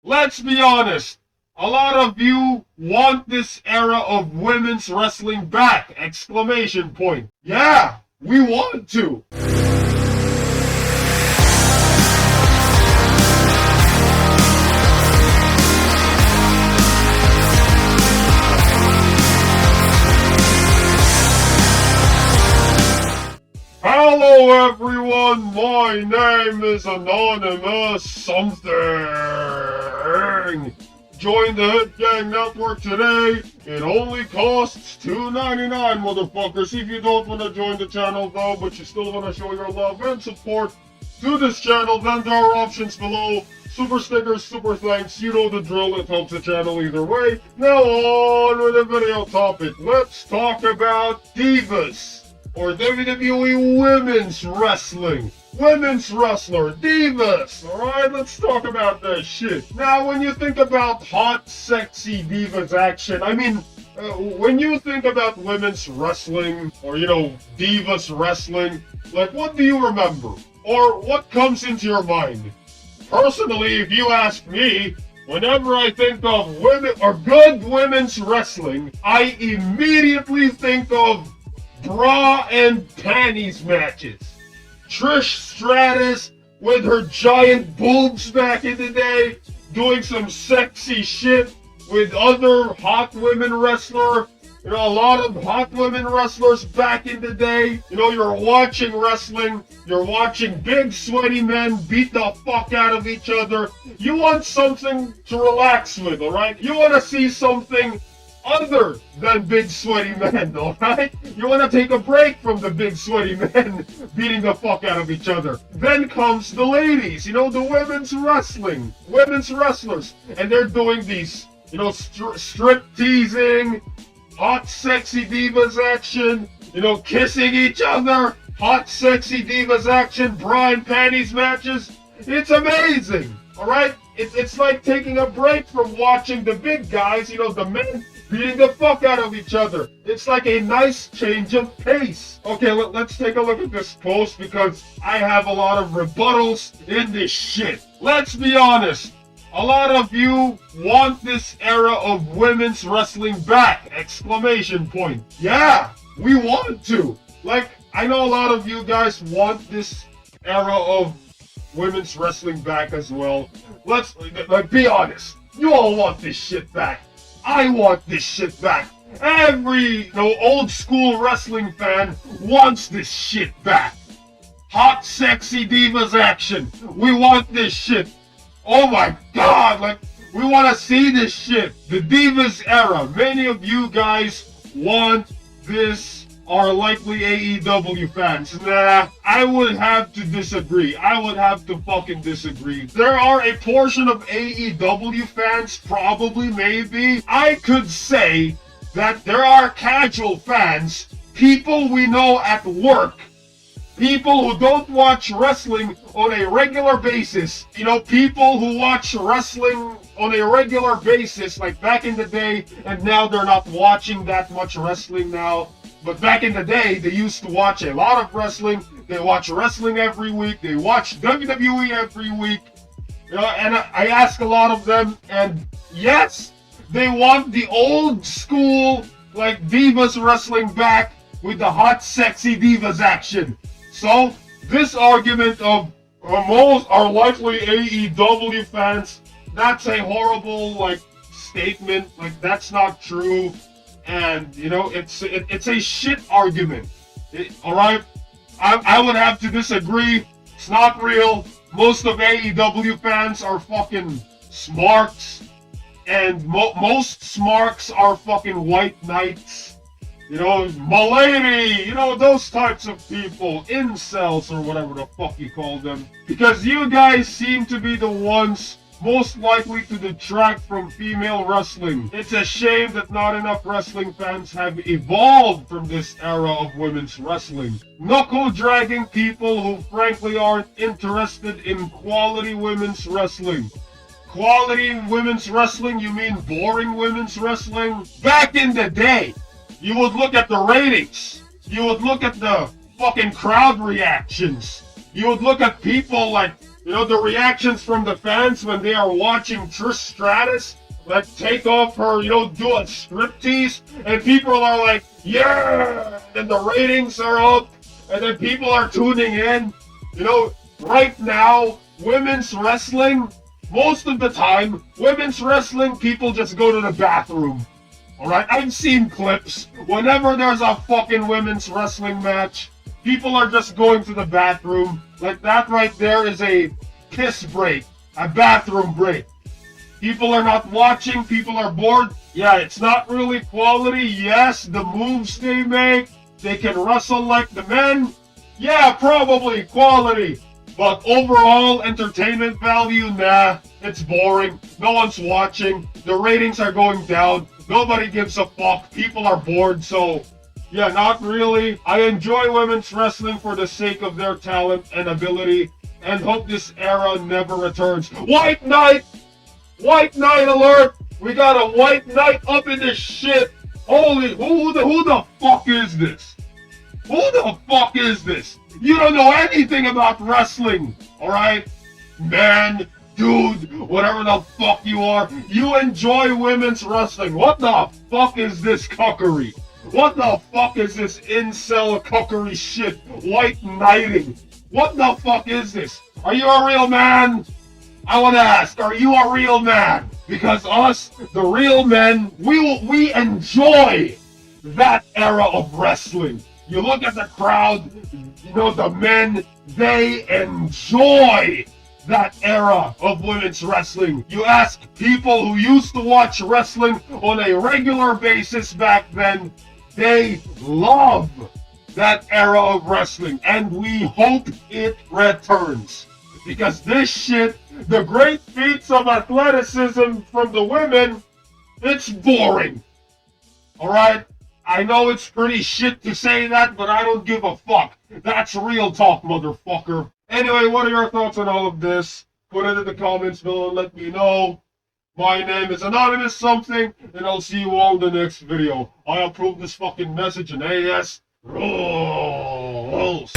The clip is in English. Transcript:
Let's be honest. A lot of you want this era of women's wrestling back! Exclamation point. Yeah, we want to. Hello everyone, my name is Anonymous Something. Join the Hit Gang Network today. It only costs $2.99, motherfuckers. If you don't want to join the channel though, but you still want to show your love and support to this channel, then there are options below. Super stickers, super thanks, you know the drill, it helps the channel either way. Now on with the video topic. Let's talk about divas. Or WWE Women's Wrestling. Women's Wrestler, divas. Alright, let's talk about that shit. Now, when you think about hot, sexy divas action, I mean, when you think about women's wrestling, or, divas wrestling, like, what do you remember? Or what comes into your mind? Personally, if you ask me, whenever I think of women, or good women's wrestling, I immediately think of bra and panties matches. Trish Stratus with her giant boobs back in the day, doing some sexy shit with other hot women wrestlers. A lot of hot women wrestlers back in the day. You're watching wrestling, you're watching big sweaty men beat the fuck out of each other. You want something to relax with, alright? You want to see something other than big sweaty men, alright? You want to take a break from the big sweaty men beating the fuck out of each other. Then comes the ladies, the women's wrestling, women's wrestlers, and they're doing these, strip teasing, hot sexy divas action, kissing each other, hot sexy divas action, bra and panties matches. It's amazing, alright? It's like taking a break from watching the big guys, the men beating the fuck out of each other. It's like a nice change of pace. Okay, let's take a look at this post because I have a lot of rebuttals in this shit. Let's be honest. A lot of you want this era of women's wrestling back! Exclamation point. Yeah, we want to. Like, I know a lot of you guys want this era of women's wrestling back as well. Let's, be honest. You all want this shit back. I want this shit back. Every old school wrestling fan wants this shit back. Hot, sexy divas action. We want this shit. Oh my god, we want to see this shit. The divas era. Many of you guys want this, are likely AEW fans. Nah, I would have to disagree. I would have to fucking disagree. There are a portion of AEW fans, probably, maybe. I could say that there are casual fans, people we know at work, people who don't watch wrestling on a regular basis. People who watch wrestling on a regular basis, like back in the day, and now they're not watching that much wrestling now. But back in the day, they used to watch a lot of wrestling. They watch wrestling every week. They watch WWE every week. And I ask a lot of them, and yes, they want the old school, divas wrestling back with the hot, sexy divas action. So, this argument of most are likely AEW fans, that's a horrible, statement. That's not true. And, it's a shit argument. Alright? I would have to disagree. It's not real. Most of AEW fans are fucking smarks. And most smarks are fucking white knights. Milady, those types of people. Incels or whatever the fuck you call them. Because you guys seem to be the ones most likely to detract from female wrestling. It's a shame that not enough wrestling fans have evolved from this era of women's wrestling. Knuckle-dragging people who frankly aren't interested in quality women's wrestling. Quality women's wrestling? You mean boring women's wrestling? Back in the day, you would look at the ratings. You would look at the fucking crowd reactions. You would look at people You know, the reactions from the fans when they are watching Trish Stratus, like, take off her, you know, do a striptease, and people are like, yeah! And the ratings are up, and then people are tuning in. You know, right now, women's wrestling, most of the time, women's wrestling, people just go to the bathroom. Alright, I've seen clips. Whenever there's a fucking women's wrestling match, people are just going to the bathroom. Like, that right there is a piss break, a bathroom break. People are not watching, people are bored. Yeah, it's not really quality. Yes, the moves they make, they can wrestle like the men. Yeah, probably quality. But overall entertainment value, nah, it's boring. No one's watching. The ratings are going down. Nobody gives a fuck. People are bored, so yeah, not really. I enjoy women's wrestling for the sake of their talent and ability, and hope this era never returns. White Knight! White Knight alert! We got a White Knight up in this shit! Holy, who the fuck is this? Who the fuck is this? You don't know anything about wrestling, alright? Man, dude, whatever the fuck you are, you enjoy women's wrestling. What the fuck is this cuckery? What the fuck is this incel cuckery shit? White knighting. What the fuck is this? Are you a real man? I want to ask, are you a real man? Because us, the real men, we enjoy that era of wrestling. You look at the crowd, you know, the men, they enjoy that era of women's wrestling. You ask people who used to watch wrestling on a regular basis back then, they love that era of wrestling, and we hope it returns. Because this shit, the great feats of athleticism from the women, it's boring. Alright? I know it's pretty shit to say that, but I don't give a fuck. That's real talk, motherfucker. Anyway, what are your thoughts on all of this? Put it in the comments below and let me know. My name is Anonymous Something, and I'll see you all in the next video. I approve this fucking message, and AS rules.